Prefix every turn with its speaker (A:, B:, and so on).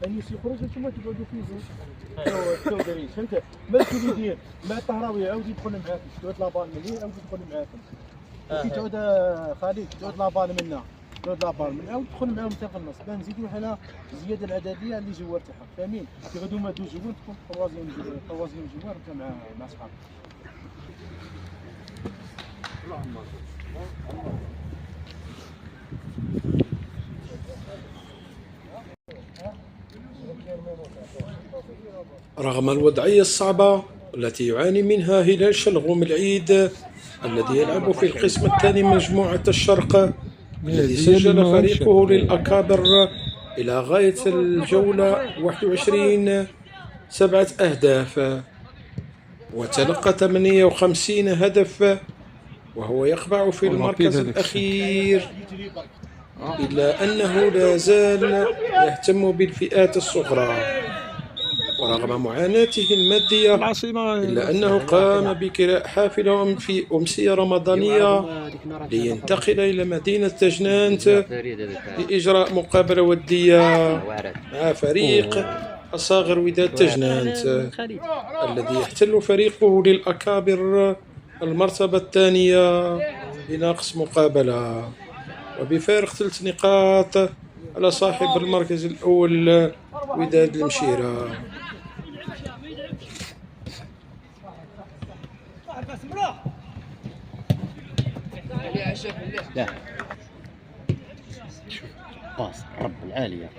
A: انيس يخرج انتوما تقعدوا فيه التودري فهمت مالك اللي يدير مع الطهراوي يعاود يدخل معاكم تعود لابال مني يعاود يدخل معاكم كي تعود خالد تعود لابال منا تعود لابال من عاود تدخل معاهم حتى في النص باه نزيدوا حنا الزياده العدديه اللي جوار تاعها فاهمين كي غادو ما دو جوار تكون طوازيام جوار انت مع صحابك.
B: رغم الوضعية الصعبة التي يعاني منها هلال شلغوم العيد الذي يلعب في القسم الثاني من مجموعة الشرق، الذي سجل فريقه للأكابر إلى غاية الجولة 21 7 أهداف وتلقى 58 هدف، وهو يقبع في المركز الأخير، إلا أنه لا زال يهتم بالفئات الصغرى. ورغم معاناته المادية إلا أنه قام بكراء حافلة في أمسية رمضانية لينتقل إلى مدينة تجنانت لإجراء مقابلة ودية مع فريق الصاغر وداد تجنانت الذي يحتل فريقه للأكابر المرتبة الثانية بناقص مقابلة، وبفارق 3 نقاط على صاحب المركز الأول وداد المشيرة.
C: لا باص رب العالية.